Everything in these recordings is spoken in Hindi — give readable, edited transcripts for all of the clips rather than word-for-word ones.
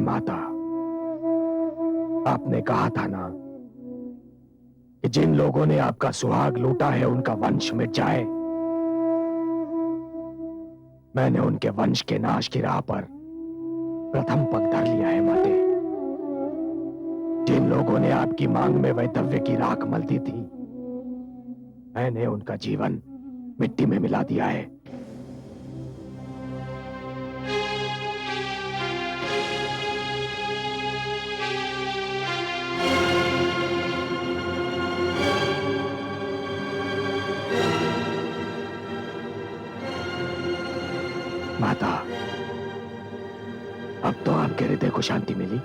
माता, आपने कहा था ना कि जिन लोगों ने आपका सुहाग लूटा है उनका वंश मिट जाए। मैंने उनके वंश के नाश की राह पर प्रथम पग धर लिया है माते। जिन लोगों ने आपकी मांग में वैधव्य की राख मल दी थी, मैंने उनका जीवन मिट्टी में मिला दिया है। माता, अब तो आपके हृदय को शांति मिली।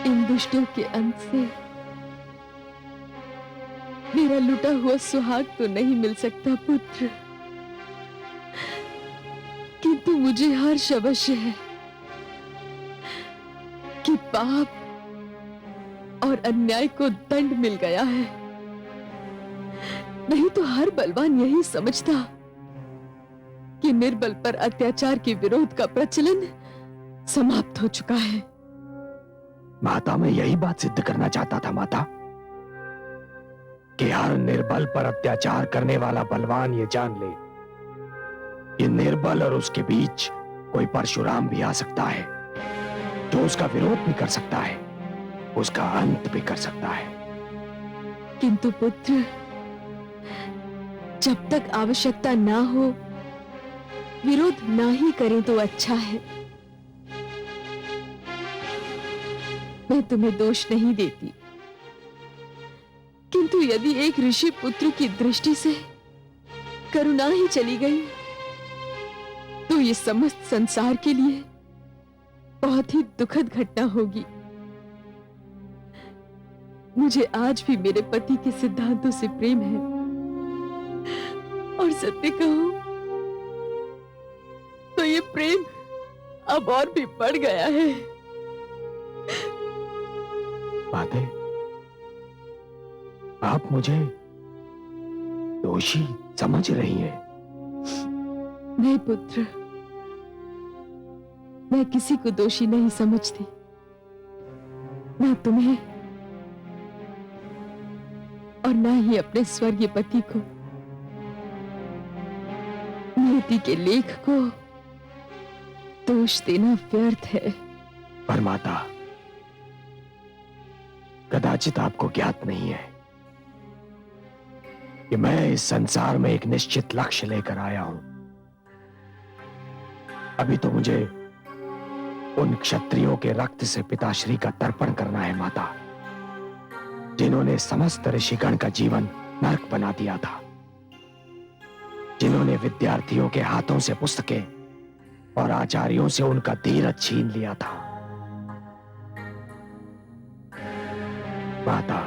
इन दुष्टों के अंत से मेरा लुटा हुआ सुहाग तो नहीं मिल सकता पुत्र, किंतु मुझे हर्ष अवश्य है कि पाप और अन्याय को दंड मिल गया है। नहीं तो हर बलवान यही समझता कि निर्बल पर अत्याचार के विरोध का प्रचलन समाप्त हो चुका है। माता, मैं यही बात सिद्ध करना चाहता था माता, कि हर निर्बल पर अत्याचार करने वाला बलवान ये जान ले कि निर्बल और उसके बीच कोई परशुराम भी आ सकता है, जो उसका विरोध भी कर सकता है, उसका अंत भी कर सकता है। किंतु पुत्र, जब तक आवश्यकता ना हो विरोध ना ही करें तो अच्छा है। मैं तुम्हें दोष नहीं देती, किंतु यदि एक ऋषि पुत्र की दृष्टि से करुणा ही चली गई तो ये समस्त संसार के लिए बहुत ही दुखद घटना होगी। मुझे आज भी मेरे पति के सिद्धांतों से प्रेम है, और सत्य कहूं तो ये प्रेम अब और भी बढ़ गया है। माते, आप मुझे दोषी समझ रही हैं? नहीं पुत्र, मैं किसी को दोषी नहीं समझती, ना तुम्हें और ना ही अपने स्वर्गीय पति को। नियति के लेख को दोष देना व्यर्थ है। पर माता, कदाचित आपको ज्ञात नहीं है कि मैं इस संसार में एक निश्चित लक्ष्य लेकर आया हूं। अभी तो मुझे उन क्षत्रियों के रक्त से पिताश्री का तर्पण करना है माता, जिन्होंने समस्त ऋषिगण का जीवन नरक बना दिया था, जिन्होंने विद्यार्थियों के हाथों से पुस्तकें और आचार्यों से उनका धीरज छीन लिया था। माता,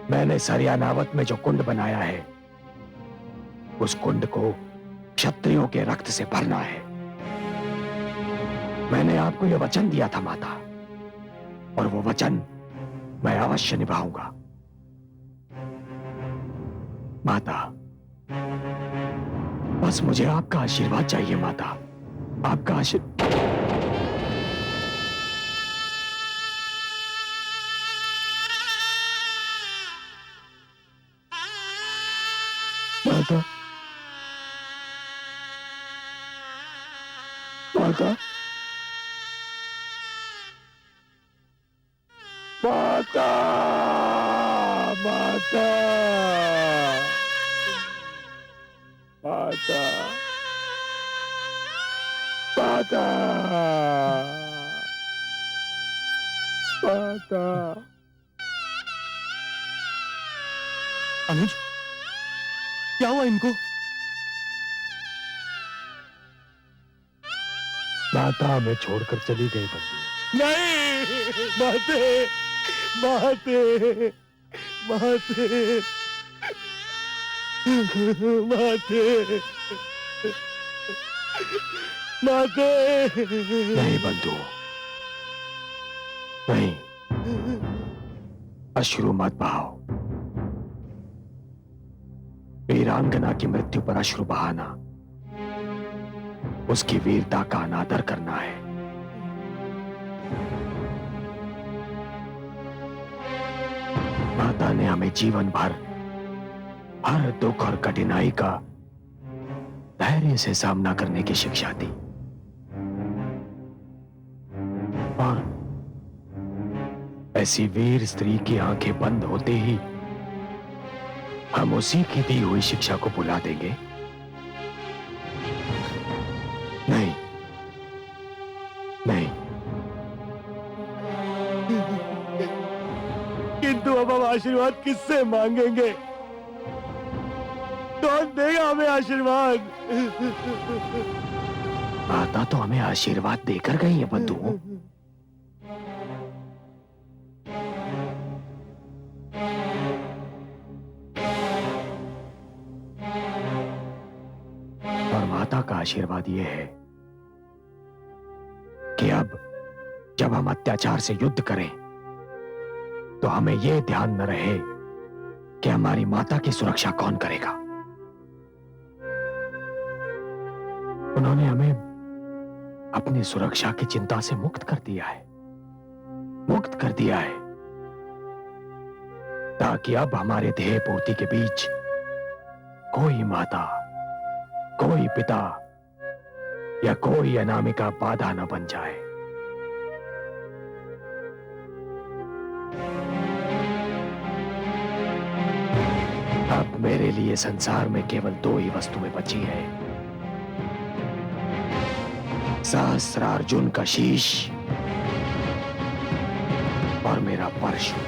मैंने सरियानावत में जो कुंड बनाया है, उस कुंड को क्षत्रियों के रक्त से भरना है। मैंने आपको यह वचन दिया था माता, और वो वचन मैं अवश्य निभाऊंगा। माता, बस मुझे आपका आशीर्वाद चाहिए माता, आपका आशीर्वाद। माता, माता, माता, माता, माता, माता, माता। अनुज, क्या हुआ इनको? माता हमें छोड़कर चली गई बंधु। नहीं, माते, माते, माते, माते, माते। नहीं बंधु, नहीं, अश्रु मत बहाओ। वीरांगना की मृत्यु पर अश्रु बहाना उसकी वीरता का अनादर करना है। माता ने हमें जीवन भर हर दुख और कठिनाई का धैर्य से सामना करने की शिक्षा दी, और ऐसी वीर स्त्री की आंखें बंद होते ही हम उसी की दी हुई शिक्षा को भुला देंगे? नहीं, नहीं। किंतु अब हम आशीर्वाद किससे मांगेंगे? कौन देगा हमें आशीर्वाद? माता तो हमें आशीर्वाद देकर गई है बंधुओं। और माता का आशीर्वाद यह है कि अब जब हम अत्याचार से युद्ध करें तो हमें यह ध्यान न रहे कि हमारी माता की सुरक्षा कौन करेगा। उन्होंने हमें अपनी सुरक्षा की चिंता से मुक्त कर दिया है, मुक्त कर दिया है, ताकि अब हमारे ध्येय पूर्ति के बीच कोई माता, कोई पिता या कोई अनामिका बाधा न बन जाए। अब मेरे लिए संसार में केवल दो ही वस्तुएं बची हैं, सहस्रार्जुन का शीश और मेरा परशु।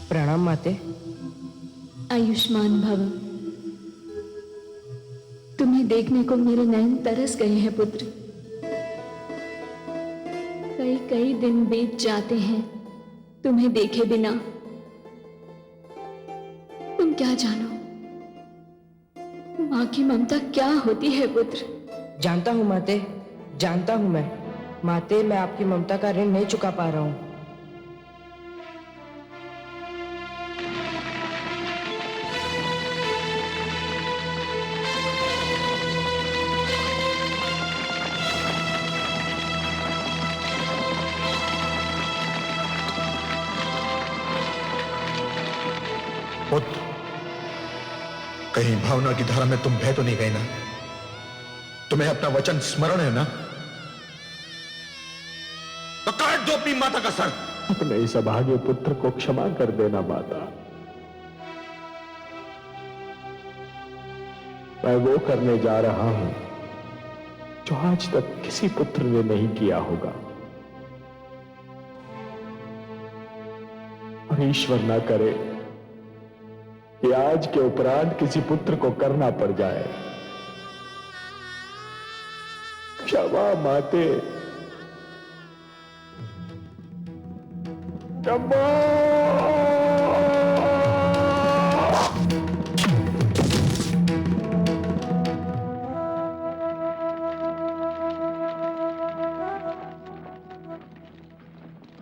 प्रणाम माते। आयुष्मान भव। तुम्हें देखने को मेरे नयन तरस गए हैं पुत्र। कई कई दिन बीत जाते हैं तुम्हें देखे बिना। तुम क्या जानो माँ की ममता क्या होती है पुत्र। जानता हूँ माते, जानता हूँ मैं। माते, मैं आपकी ममता का ऋण नहीं चुका पा रहा हूँ। पुत्र, कहीं भावना की धारा में तुम बह तो नहीं गए ना? तुम्हें अपना वचन स्मरण है ना? तो काट दो अपनी माता का सर। अपने इस अभागे पुत्र को क्षमा कर देना माता। मैं वो करने जा रहा हूं जो आज तक किसी पुत्र ने नहीं किया होगा, और ईश्वर ना करे कि आज के उपरांत किसी पुत्र को करना पड़ जाए। क्षमा माते, क्षमा।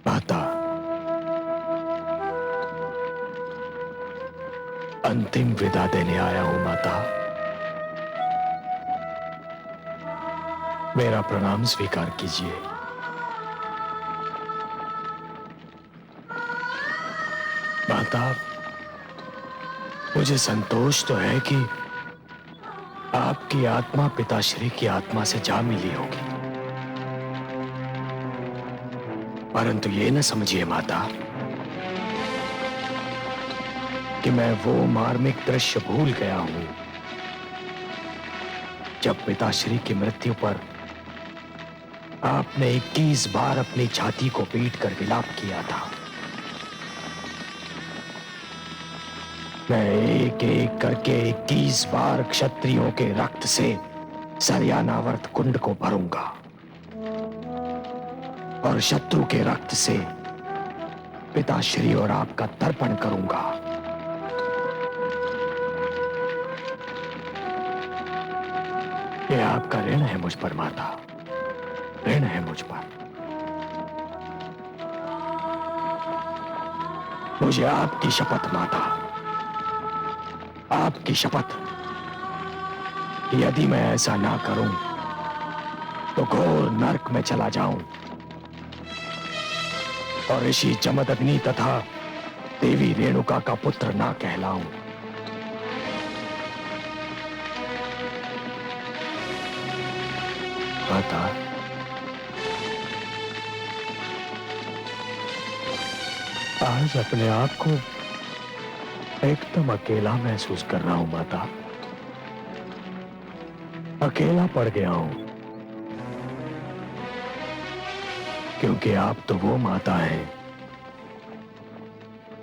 माता, अंतिम विदा देने आया हूं माता। मेरा प्रणाम स्वीकार कीजिए। माता, मुझे संतोष तो है कि आपकी आत्मा पिताश्री की आत्मा से जा मिली होगी, परंतु ये न समझिए माता कि मैं वो मार्मिक दृश्य भूल गया हूं जब पिताश्री की मृत्यु पर आपने 21 बार अपनी छाती को पीट कर विलाप किया था। मैं एक एक करके 21 बार क्षत्रियों के रक्त से सरयानावर्त कुंड को भरूंगा और शत्रु के रक्त से पिताश्री और आपका तर्पण करूंगा। ये आपका ऋण है मुझ पर माता, ऋण है मुझ पर। मुझे आपकी शपथ माता, आपकी शपथ, यदि मैं ऐसा ना करूं तो घोर नरक में चला जाऊं और ऋषि जमदग्नि तथा देवी रेणुका का पुत्र ना कहलाऊं। माता, आज अपने आप को एकदम अकेला महसूस कर रहा हूं माता, अकेला पड़ गया हूं, क्योंकि आप तो वो माता हैं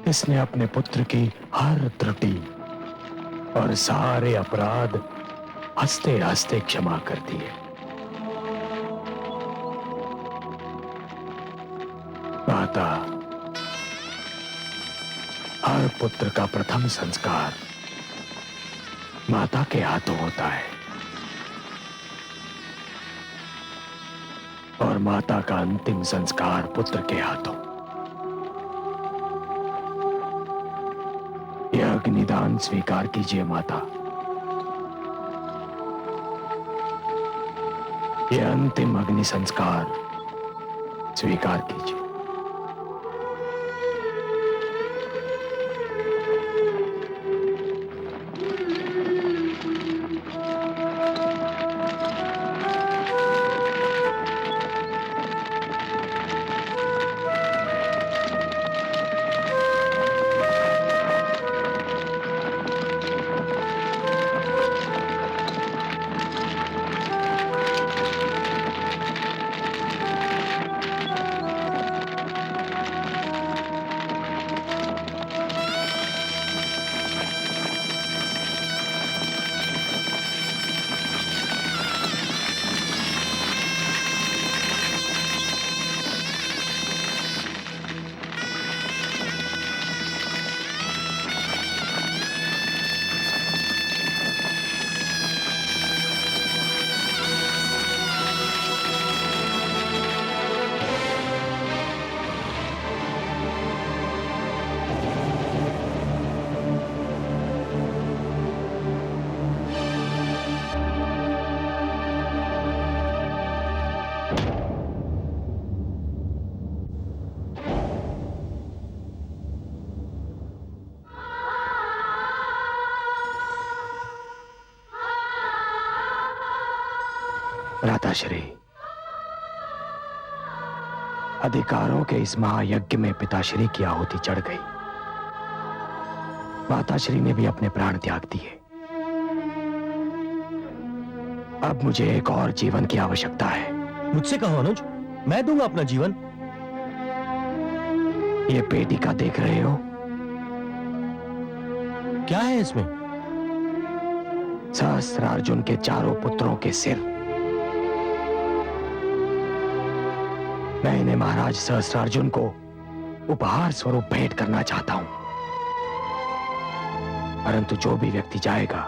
जिसने अपने पुत्र की हर त्रुटि और सारे अपराध हंसते हंसते क्षमा कर दिए। माता, हर पुत्र का प्रथम संस्कार माता के हाथों होता है और माता का अंतिम संस्कार पुत्र के हाथों। यह अग्निदान स्वीकार कीजिए माता, यह अंतिम अग्नि संस्कार स्वीकार कीजिए। राधाश्री, अधिकारों के इस महायज्ञ में पिताश्री की आहुति चढ़ गई। माताश्री ने भी अपने प्राण त्याग दिए। अब मुझे एक और जीवन की आवश्यकता है। मुझसे कहो अनुज, मैं दूंगा अपना जीवन। ये पेटिका देख रहे हो? क्या है इसमें? सहस्त्रार्जुन के चारों पुत्रों के सिर। मैं इन्हें महाराज सहस्त्रार्जुन को उपहार स्वरूप भेंट करना चाहता हूं, परंतु जो भी व्यक्ति जाएगा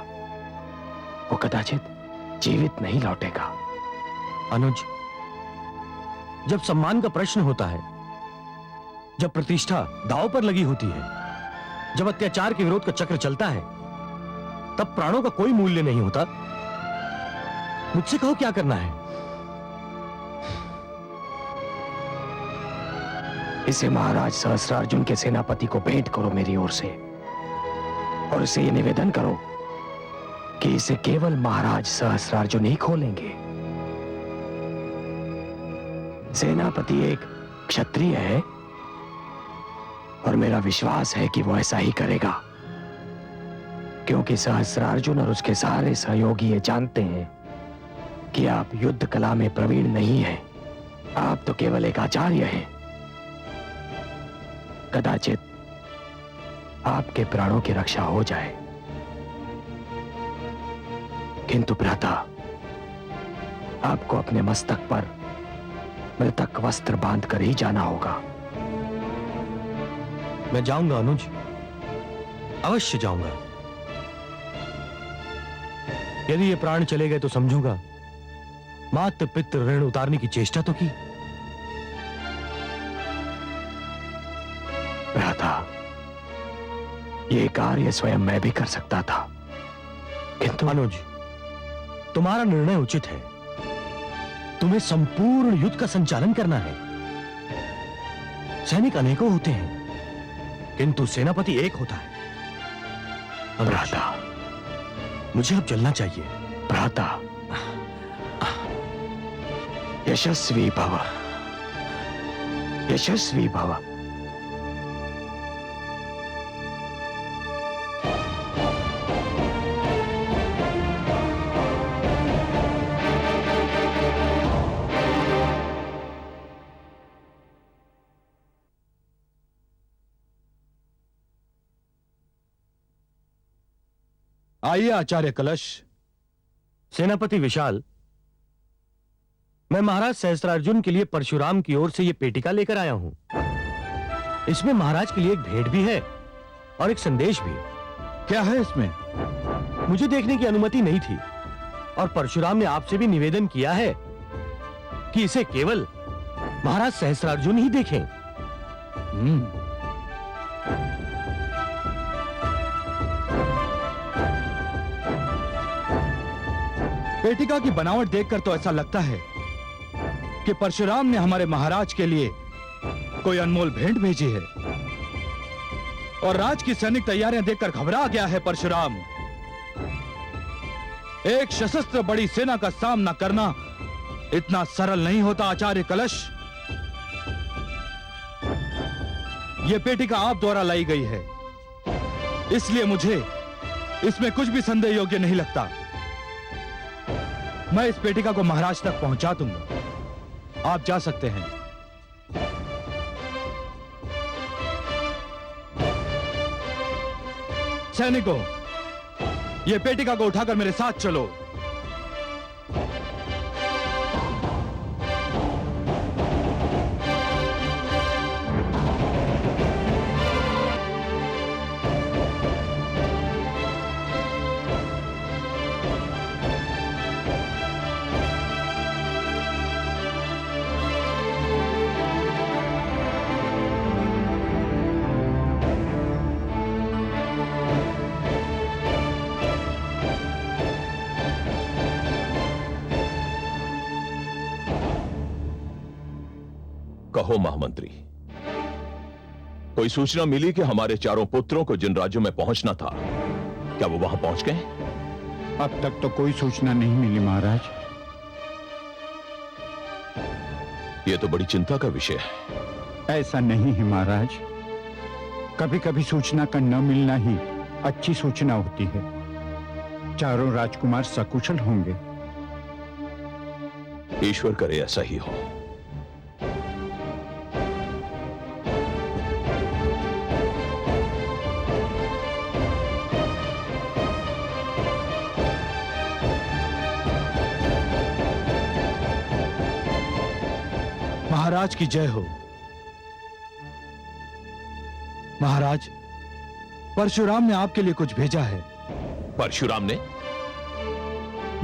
वो कदाचित जीवित नहीं लौटेगा। अनुज, जब सम्मान का प्रश्न होता है, जब प्रतिष्ठा दांव पर लगी होती है, जब अत्याचार के विरोध का चक्र चलता है, तब प्राणों का कोई मूल्य नहीं होता। मुझसे कहो क्या करना है। इसे महाराज सहस्त्रार्जुन के सेनापति को भेंट करो मेरी ओर से, और इसे ये निवेदन करो कि इसे केवल महाराज सहस्त्रार्जुन ही खोलेंगे। सेनापति एक क्षत्रिय है और मेरा विश्वास है कि वो ऐसा ही करेगा, क्योंकि सहस्त्रार्जुन और उसके सारे सहयोगी ये जानते हैं कि आप युद्ध कला में प्रवीण नहीं हैं। आप तो केवल एक आचार्य हैं। कदाचित आपके प्राणों की रक्षा हो जाए, किंतु भ्राता, आपको अपने मस्तक पर मृतक वस्त्र बांधकर ही जाना होगा। मैं जाऊंगा अनुज, अवश्य जाऊंगा। यदि ये प्राण चले गए तो समझूंगा मात्र पितृ ऋण उतारने की चेष्टा तो की। भ्राता, ये कार्य स्वयं मैं भी कर सकता था, किंतु अनुज, तुम्हारा निर्णय उचित है। तुम्हें संपूर्ण युद्ध का संचालन करना है। सैनिक अनेकों होते हैं, किंतु सेनापति एक होता है। अनुज, भ्राता, मुझे अब चलना चाहिए। भ्राता, यशस्वी भव, यशस्वी भव। आइए आचार्य कलश। सेनापति विशाल, मैं महाराज सहस्त्रार्जुन के लिए परशुराम की ओर से यह पेटिका लेकर आया हूं। इसमें महाराज के लिए एक भेंट भी है और एक संदेश भी। क्या है इसमें? मुझे देखने की अनुमति नहीं थी और परशुराम ने आपसे भी निवेदन किया है कि इसे केवल महाराज सहस्त्रार्जुन ही देखें। पेटिका की बनावट देखकर तो ऐसा लगता है कि परशुराम ने हमारे महाराज के लिए कोई अनमोल भेंट भेजी है और राज की सैनिक तैयारियां देखकर घबरा गया है परशुराम। एक सशस्त्र बड़ी सेना का सामना करना इतना सरल नहीं होता आचार्य कलश। यह पेटिका आप द्वारा लाई गई है, इसलिए मुझे इसमें कुछ भी संदेह योग्य नहीं लगता। मैं इस पेटिका को महाराज तक पहुंचा दूंगा। आप जा सकते हैं। सैनिकों, यह पेटिका को उठाकर मेरे साथ चलो। कहो महामंत्री, कोई सूचना मिली कि हमारे चारों पुत्रों को जिन राज्यों में पहुंचना था, क्या वो वहां पहुंच गए? अब तक तो कोई सूचना नहीं मिली महाराज। यह तो बड़ी चिंता का विषय है। ऐसा नहीं है महाराज, कभी कभी सूचना का न मिलना ही अच्छी सूचना होती है। चारों राजकुमार सकुशल होंगे। ईश्वर करे ऐसा ही हो। महाराज की जय हो। महाराज, परशुराम ने आपके लिए कुछ भेजा है। परशुराम ने?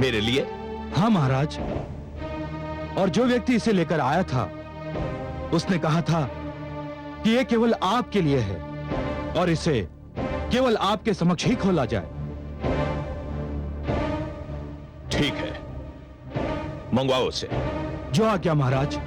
मेरे लिए? हाँ महाराज, और जो व्यक्ति इसे लेकर आया था उसने कहा था कि यह केवल आपके लिए है और इसे केवल आपके समक्ष ही खोला जाए। ठीक है, मंगवाओ उसे। जो आज्ञा महाराज।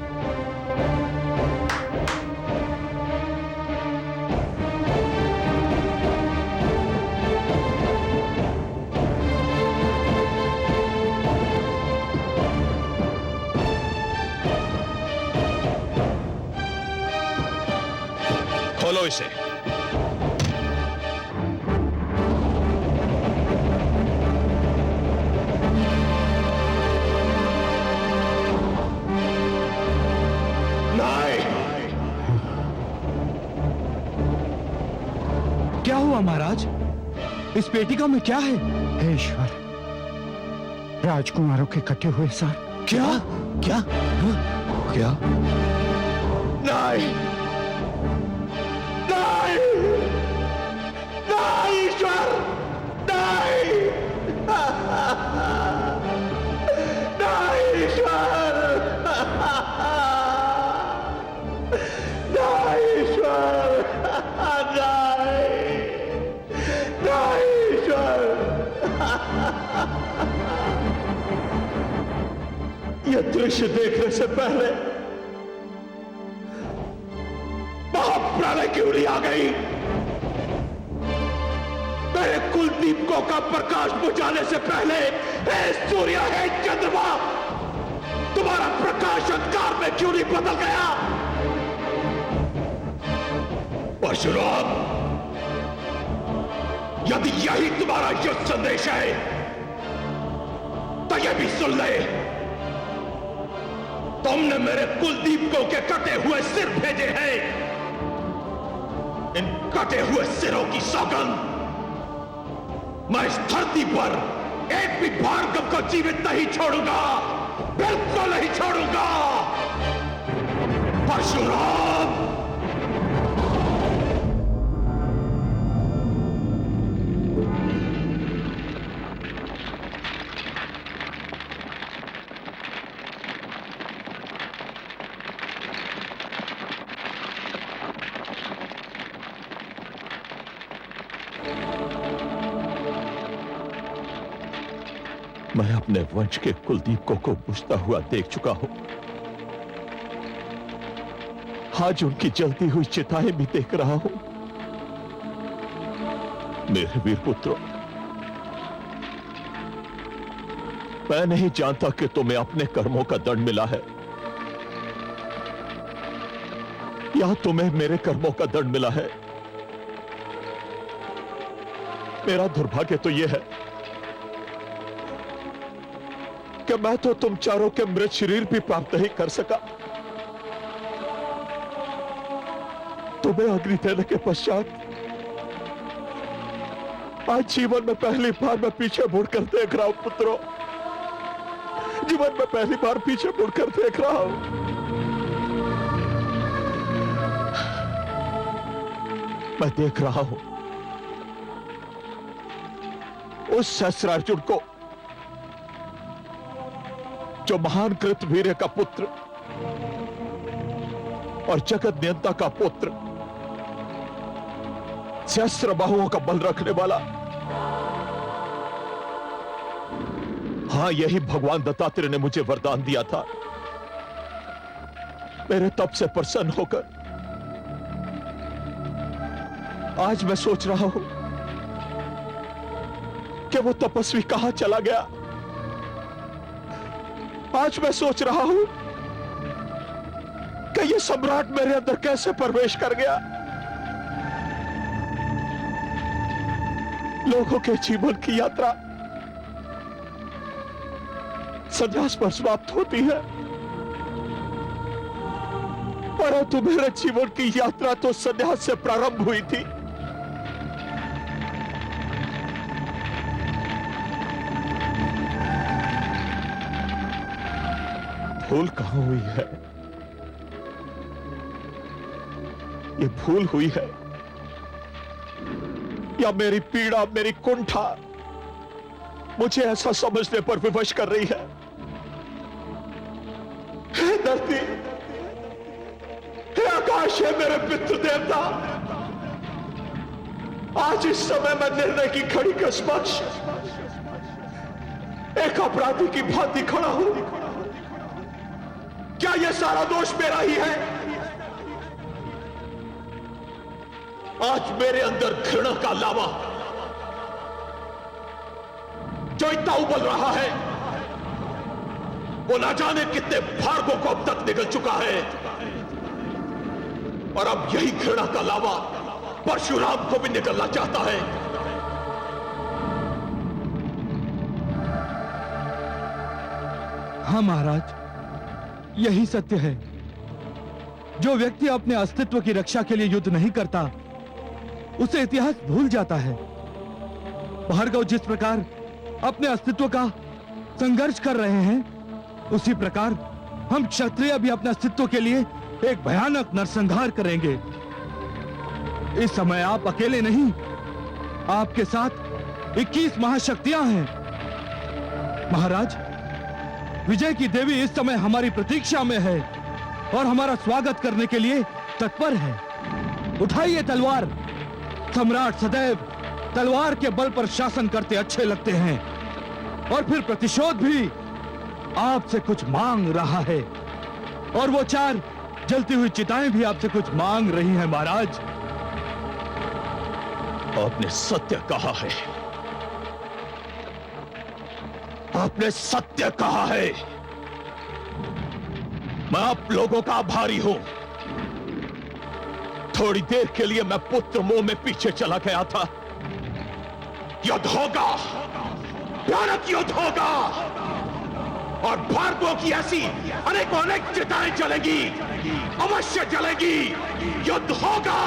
खोलो इसे। क्या हुआ? हुआ महाराज? इस पेटिका में क्या है? हे ईश्वर, राजकुमारों के कटे हुए सार। क्या? क्या? क्या? नहीं, नहीं, नहीं ईश्वर, नहीं, नहीं ईश्वर, नहीं ईश्वर, नहीं, नहीं ईश्वर। यह दृश्य देखने से पहले महाप्रलय की उड़ी आ गई। मेरे कुलदीपकों का प्रकाश बुझाने से पहले हे सूर्य, हे चंद्रमा, तुम्हारा प्रकाश अंधकार में क्यों नहीं बदल गया? परशुराम, यदि यही तुम्हारा युद्ध संदेश है तो यह भी सुन ले। तुमने मेरे कुलदीपकों के कटे हुए सिर भेजे हैं। इन कटे हुए सिरों की सौगंध, मैं इस धरती पर एक भी भार्गव को जीवित नहीं छोड़ूंगा, बिल्कुल नहीं छोड़ूंगा। परशुराम, मैं अपने वंश के कुलदीपकों को बुझता हुआ देख चुका हूं। आज उनकी जलती हुई चिताएं भी देख रहा हूं। मेरे वीर पुत्रों, मैं नहीं जानता कि तुम्हें अपने कर्मों का दंड मिला है या तुम्हें मेरे कर्मों का दंड मिला है। मेरा दुर्भाग्य तो यह है कि मैं तो तुम चारों के मृत शरीर भी प्राप्त नहीं कर सका। तुम्हें अग्नि देने के पश्चात आज जीवन में पहली बार मैं पीछे मुड़कर देख रहा हूं पुत्रों। जीवन में पहली बार पीछे मुड़कर देख रहा हूं। मैं देख रहा हूं उस सहस्रार्जुन को जो महान कृतवीर्य का पुत्र और जगत नियंता का पुत्र, सहस्त्र बाहुओं का बल रखने वाला। हां, यही भगवान दत्तात्रेय ने मुझे वरदान दिया था। मेरे तप से प्रसन्न होकर आज मैं सोच रहा हूं कि वो तपस्वी कहां चला गया। आज मैं सोच रहा हूं कि ये सम्राट मेरे अंदर कैसे प्रवेश कर गया। लोगों के जीवन की यात्रा संन्यास पर समाप्त होती है, परंतु मेरे जीवन की यात्रा तो संन्यास से प्रारंभ हुई थी। भूल कहां हुई है? ये भूल हुई है या मेरी पीड़ा, मेरी कुंठा मुझे ऐसा समझने पर विवश कर रही है? हे धरती, हे आकाश, है मेरे पितृ देवता, आज इस समय मैं निर्णय की घड़ी के समक्ष एक अपराधी की भांति खड़ा हूं। क्या यह सारा दोष मेरा ही है? आज मेरे अंदर घृणा का लावा जो इतना उबल रहा है, वो ना जाने कितने भार्गवों को अब तक निकल चुका है, और अब यही घृणा का लावा परशुराम को भी निकलना चाहता है। हाँ महाराज, यही सत्य है। जो व्यक्ति अपने अस्तित्व की रक्षा के लिए युद्ध नहीं करता, उसे इतिहास भूल जाता है। भार्गव जिस प्रकार अपने अस्तित्व का संघर्ष कर रहे हैं, उसी प्रकार हम क्षत्रिय भी अपने अस्तित्व के लिए एक भयानक नरसंहार करेंगे। इस समय आप अकेले नहीं, आपके साथ 21 महाशक्तियां हैं। महाराज, विजय की देवी इस समय हमारी प्रतीक्षा में है और हमारा स्वागत करने के लिए तत्पर है। उठाइए तलवार। सम्राट सदैव तलवार के बल पर शासन करते अच्छे लगते हैं, और फिर प्रतिशोध भी आपसे कुछ मांग रहा है, और वो 4 जलती हुई चिताएं भी आपसे कुछ मांग रही हैं। महाराज, आपने सत्य कहा है, आपने सत्य कहा है। मैं आप लोगों का आभारी हूं। थोड़ी देर के लिए मैं पुत्र मोह में पीछे चला गया था। युद्ध होगा, भयानक युद्ध होगा, और भार्गवों की ऐसी अनेक चिताएं जलेगी, अवश्य जलेगी। युद्ध होगा।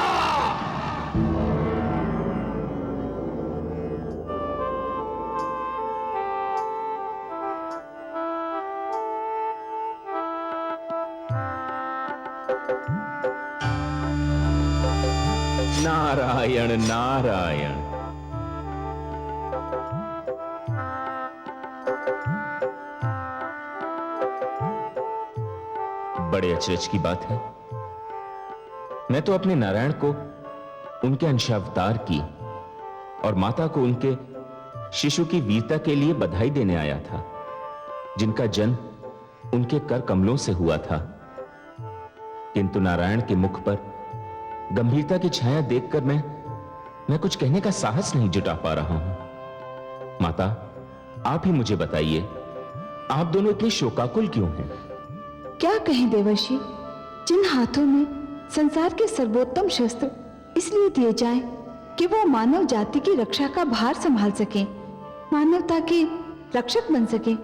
नारायण नारायण। बड़े अचरज की बात है, मैं तो अपने नारायण को उनके अंशावतार की और माता को उनके शिशु की वीरता के लिए बधाई देने आया था, जिनका जन्म उनके कर कमलों से हुआ था। किंतु नारायण के मुख पर गंभीरता की छाया देखकर मैं कुछ कहने का साहस नहीं जुटा पा रहा हूं। माता, आप ही मुझे बताइए, आप दोनों इतने शोकाकुल क्यों हैं? क्या कहें देवर्षि, जिन हाथों में संसार के सर्वोत्तम शस्त्र इसलिए दिए जाएं कि वो मानव जाति की रक्षा का भार संभाल सकें, मानवता के रक्षक बन सकें,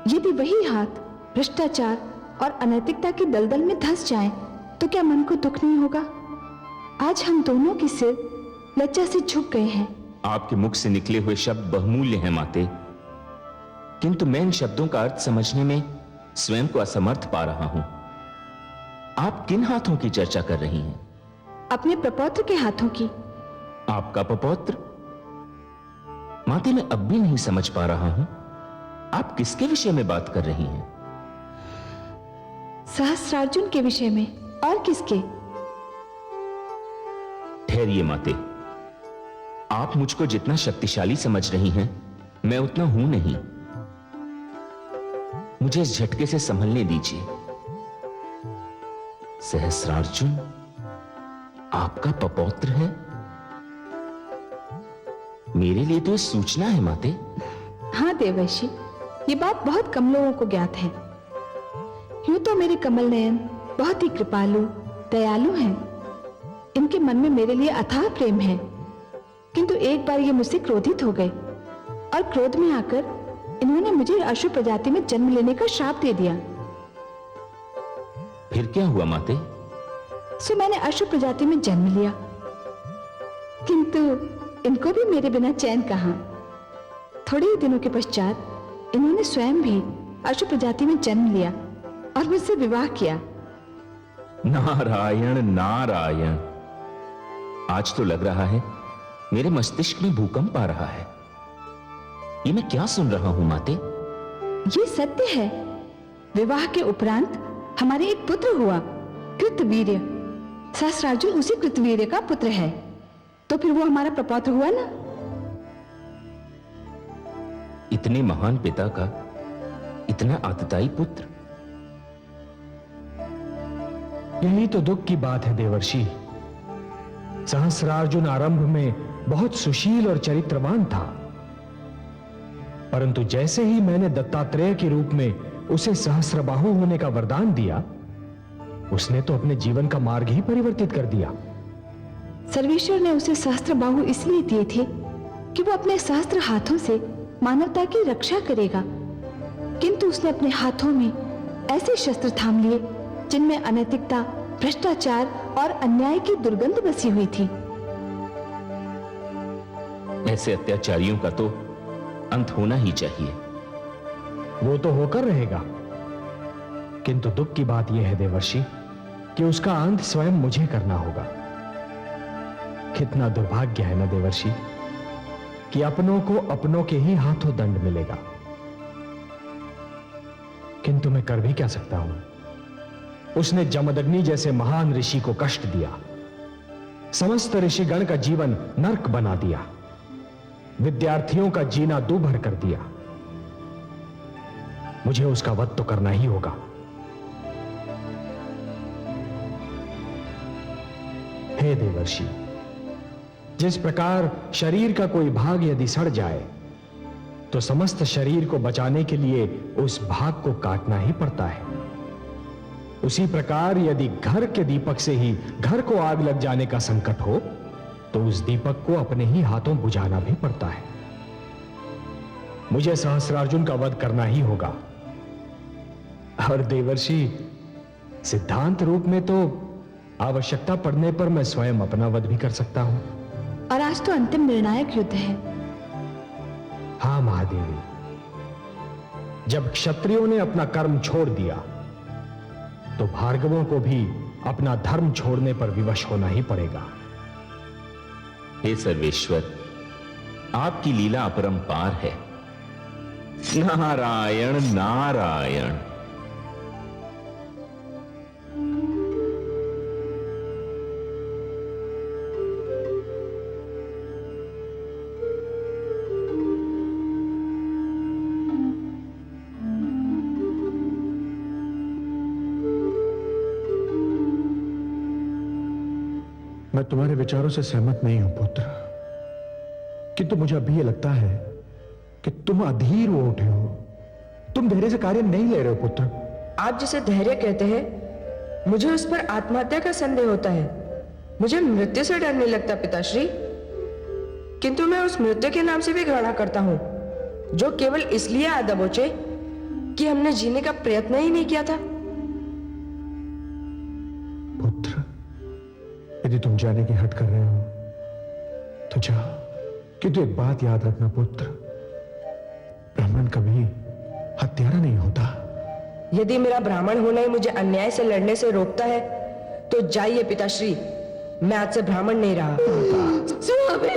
यदि वही हाथ भ्रष्टाचार और अनैतिकता की दलदल में धंस जाएं, तो क्या मन को दुख नहीं होगा? आज हम दोनों के सिर लज्जा से झुक गए हैं। आपके मुख से निकले हुए शब्द बहुमूल्य हैं माते, किंतु मैं इन शब्दों का अर्थ समझने में स्वयं को असमर्थ पा रहा हूं। आप किन हाथों की चर्चा कर रही हैं? अपने प्रपौत्र के हाथों की। आपका प्रपौत्र? माते, मैं अब भी नहीं समझ पा रहा हूं, आप किसके विषय में बात कर रही हैं? सहस्रार्जुन के विषय में, और किसके? ठहरिए माते, आप मुझको जितना शक्तिशाली समझ रही हैं, मैं उतना हूं नहीं। मुझे इस झटके से संभलने दीजिए। सहस्रार्जुन आपका पपौत्र है? मेरे लिए तो यह सूचना है माते। हाँ देवर्षि, ये बात बहुत कम लोगों को ज्ञात है। यूं तो मेरे कमल नयन बहुत ही कृपालु, दयालु हैं। इनके मन में मेरे लिए अथाह प्रेम है, किंतु एक बार ये मुझसे क्रोधित हो गए, और क्रोध में आकर इन्होंने मुझे अश्व प्रजाति में जन्म लेने का श्राप दे दिया। फिर क्या हुआ माते? सो मैंने अश्व प्रजाति में जन्म लिया, किंतु इनको भी मेरे बिना चैन कहां। थोड़े ही दिनों के पश्चात इन्होंने स्वयं भी अश्व प्रजाति में जन्म लिया और मुझसे विवाह किया। नारायण नारायण। आज तो लग रहा है मेरे मस्तिष्क में भूकंप आ रहा है। ये मैं क्या सुन रहा हूं माते? ये सत्य है। विवाह के उपरांत हमारे एक पुत्र हुआ, कृतवीर्य। सहस्रार्जुन उसी कृतवीर्य का पुत्र है, तो फिर वो हमारा प्रपौत्र हुआ ना। इतने महान पिता का इतना आतताई पुत्र। यही तो दुख की बात है देवर्षि। सहस्रार्जुन आरंभ में बहुत सुशील और चरित्रवान था, परंतु जैसे ही मैंने दत्तात्रेय के रूप में उसे सहस्रबाहु होने का वरदान दिया, उसने तो अपने जीवन का मार्ग ही परिवर्तित कर दिया। सर्वेश्वर ने उसे सहस्त्रबाहु इसलिए दिए थे कि वो अपने सहस्त्र हाथों से मानवता की रक्षा करेगा, किंतु उसने अपने हाथों में ऐसे शस्त्र थाम लिए जिनमें अनैतिकता, भ्रष्टाचार और अन्याय की दुर्गंध बसी हुई थी। ऐसे अत्याचारियों का तो अंत होना ही चाहिए। वो तो होकर रहेगा, किंतु दुख की बात यह है देवर्षि कि उसका अंत स्वयं मुझे करना होगा। कितना दुर्भाग्य है ना देवर्षि कि अपनों को अपनों के ही हाथों दंड मिलेगा। किंतु मैं कर भी क्या सकता हूं? उसने जमदग्नि जैसे महान ऋषि को कष्ट दिया, समस्त ऋषिगण का जीवन नरक बना दिया, विद्यार्थियों का जीना दूभर कर दिया। मुझे उसका वध तो करना ही होगा। हे देवर्षि, जिस प्रकार शरीर का कोई भाग यदि सड़ जाए तो समस्त शरीर को बचाने के लिए उस भाग को काटना ही पड़ता है, उसी प्रकार यदि घर के दीपक से ही घर को आग लग जाने का संकट हो तो उस दीपक को अपने ही हाथों बुझाना भी पड़ता है। मुझे सहस्रार्जुन का वध करना ही होगा। और देवर्षि, सिद्धांत रूप में तो आवश्यकता पड़ने पर मैं स्वयं अपना वध भी कर सकता हूं। और आज तो अंतिम निर्णायक युद्ध है। हां महादेवी, जब क्षत्रियों ने अपना कर्म छोड़ दिया तो भार्गवों को भी अपना धर्म छोड़ने पर विवश होना ही पड़ेगा। हे सर्वेश्वर, आपकी लीला अपरंपार है। नारायण नारायण। मैं तुम्हारे विचारों से सहमत नहीं हूं पुत्र, किंतु मुझे अभी यह लगता है कि तुम अधीर हो उठे हो। तुम धैर्य से कार्य नहीं ले रहे हो पुत्र। आप जिसे धैर्य कहते हैं, मुझे उस पर आत्महत्या का संदेह होता है। मुझे मृत्यु से डर नहीं लगता पिताश्री, किंतु मैं उस मृत्यु के नाम से भी घृणा करता हूं जो केवल इसलिए आ दबोचे कि हमने जीने का प्रयत्न ही नहीं किया था। पुत्र, यदि तुम जाने की हट कर रहे हो तो जाओ, किंतु एक बात याद रखना पुत्र, ब्राह्मण कभी हत्यारा नहीं होता। यदि मेरा ब्राह्मण होना ही मुझे अन्याय से लड़ने से रोकता है तो जाइए पिताश्री, मैं आज से ब्राह्मण नहीं रहा। स्वामी,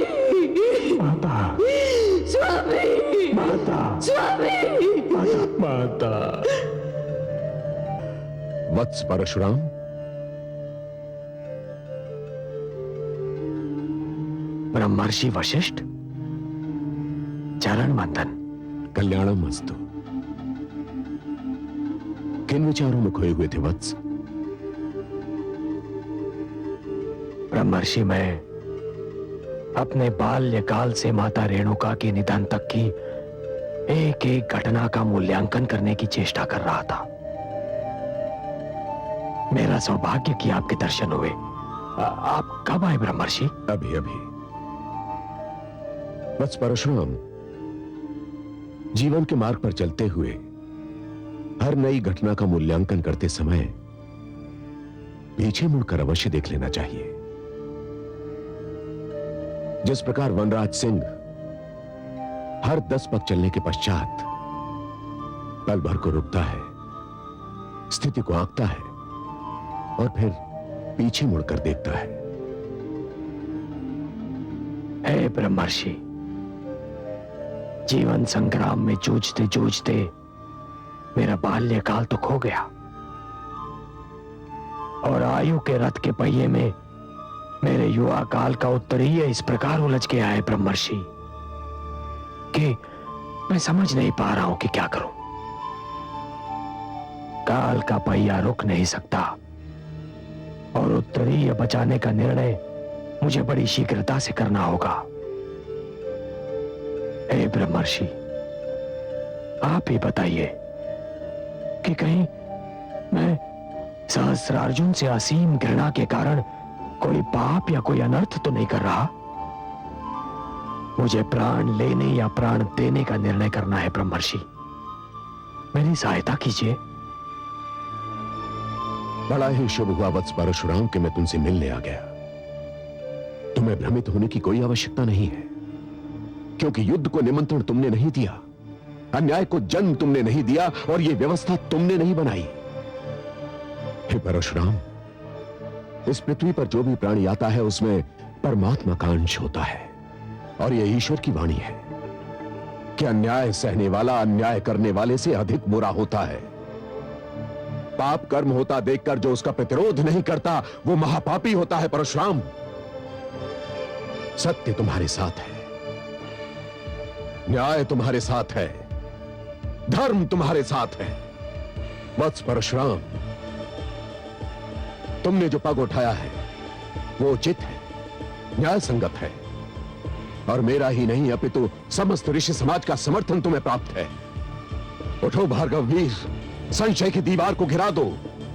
माता, स्वामी, माता, स्वामी, माता। वत्स परशुराम, ब्रह्मर्षि वशिष्ठ, चरण वंदन। कल्याणमस्तु। किन विचारों में खोए हुए थे वत्स? ब्रह्मर्षि, मैं अपने बाल्यकाल से माता रेणुका के निधन तक की एक एक घटना का मूल्यांकन करने की चेष्टा कर रहा था। मेरा सौभाग्य कि आपके दर्शन हुए। आप कब आए ब्रह्मर्षि? अभी अभी। वत्स परशुराम, जीवन के मार्ग पर चलते हुए हर नई घटना का मूल्यांकन करते समय पीछे मुड़कर अवश्य देख लेना चाहिए। जिस प्रकार वनराज सिंह हर 10 पग चलने के पश्चात पल भर को रुकता है, स्थिति को आंकता है और फिर पीछे मुड़कर देखता है। हे ब्रह्मर्षि, जीवन संग्राम में जूझते जूझते मेरा बाल्यकाल तो खो गया और आयु के रथ के पहिए में मेरे युवा काल का उत्तरीय इस प्रकार उलझ गया है ब्रह्मर्षि कि मैं समझ नहीं पा रहा हूं कि क्या करूं। काल का पहिया रुक नहीं सकता और उत्तरीय बचाने का निर्णय मुझे बड़ी शीघ्रता से करना होगा। हे ब्रह्मर्षि, आप ही बताइए कि कहीं मैं सहस्रार्जुन से असीम घृणा के कारण कोई पाप या कोई अनर्थ तो नहीं कर रहा। मुझे प्राण लेने या प्राण देने का निर्णय करना है ब्रह्मर्षि, मेरी सहायता कीजिए। बड़ा ही शुभ हुआ वत्स परशुराम कि मैं तुमसे मिलने आ गया। तुम्हें भ्रमित होने की कोई आवश्यकता नहीं है। क्योंकि युद्ध को निमंत्रण तुमने नहीं दिया, अन्याय को जन्म तुमने नहीं दिया और यह व्यवस्था तुमने नहीं बनाई। हे परशुराम, इस पृथ्वी पर जो भी प्राणी आता है उसमें परमात्मा का अंश होता है और यह ईश्वर की वाणी है कि अन्याय सहने वाला अन्याय करने वाले से अधिक बुरा होता है। पाप कर्म होता देखकर जो उसका प्रतिरोध नहीं करता वो महापापी होता है। परशुराम, सत्य तुम्हारे साथ है, न्याय तुम्हारे साथ है, धर्म तुम्हारे साथ है। वत्स परशुराम, तुमने जो पग उठाया है वो उचित है, न्याय संगत है और मेरा ही नहीं अपितु समस्त ऋषि समाज का समर्थन तुम्हें प्राप्त है। उठो भार्गव वीर, संशय की दीवार को गिरा दो,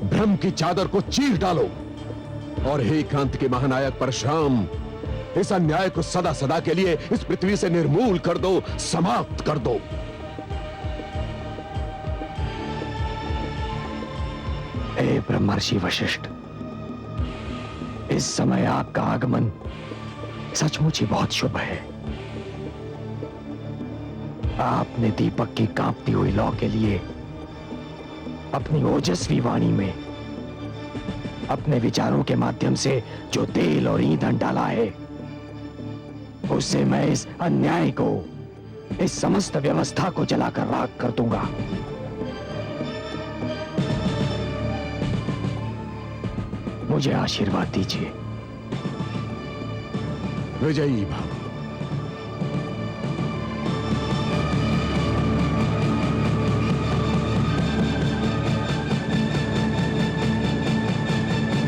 भ्रम की चादर को चीर डालो और हे क्रांति के महानायक परशुराम, इस अन्याय को सदा सदा के लिए इस पृथ्वी से निर्मूल कर दो, समाप्त कर दो। हे ब्रह्मर्षि वशिष्ठ, इस समय आपका आगमन सचमुच ही बहुत शुभ है। आपने दीपक की कांपती हुई लौ के लिए अपनी ओजस्वी वाणी में अपने विचारों के माध्यम से जो तेल और ईंधन डाला है, उससे मैं इस अन्याय को, इस समस्त व्यवस्था को जलाकर राख कर दूंगा। मुझे आशीर्वाद दीजिए। विजयी भव।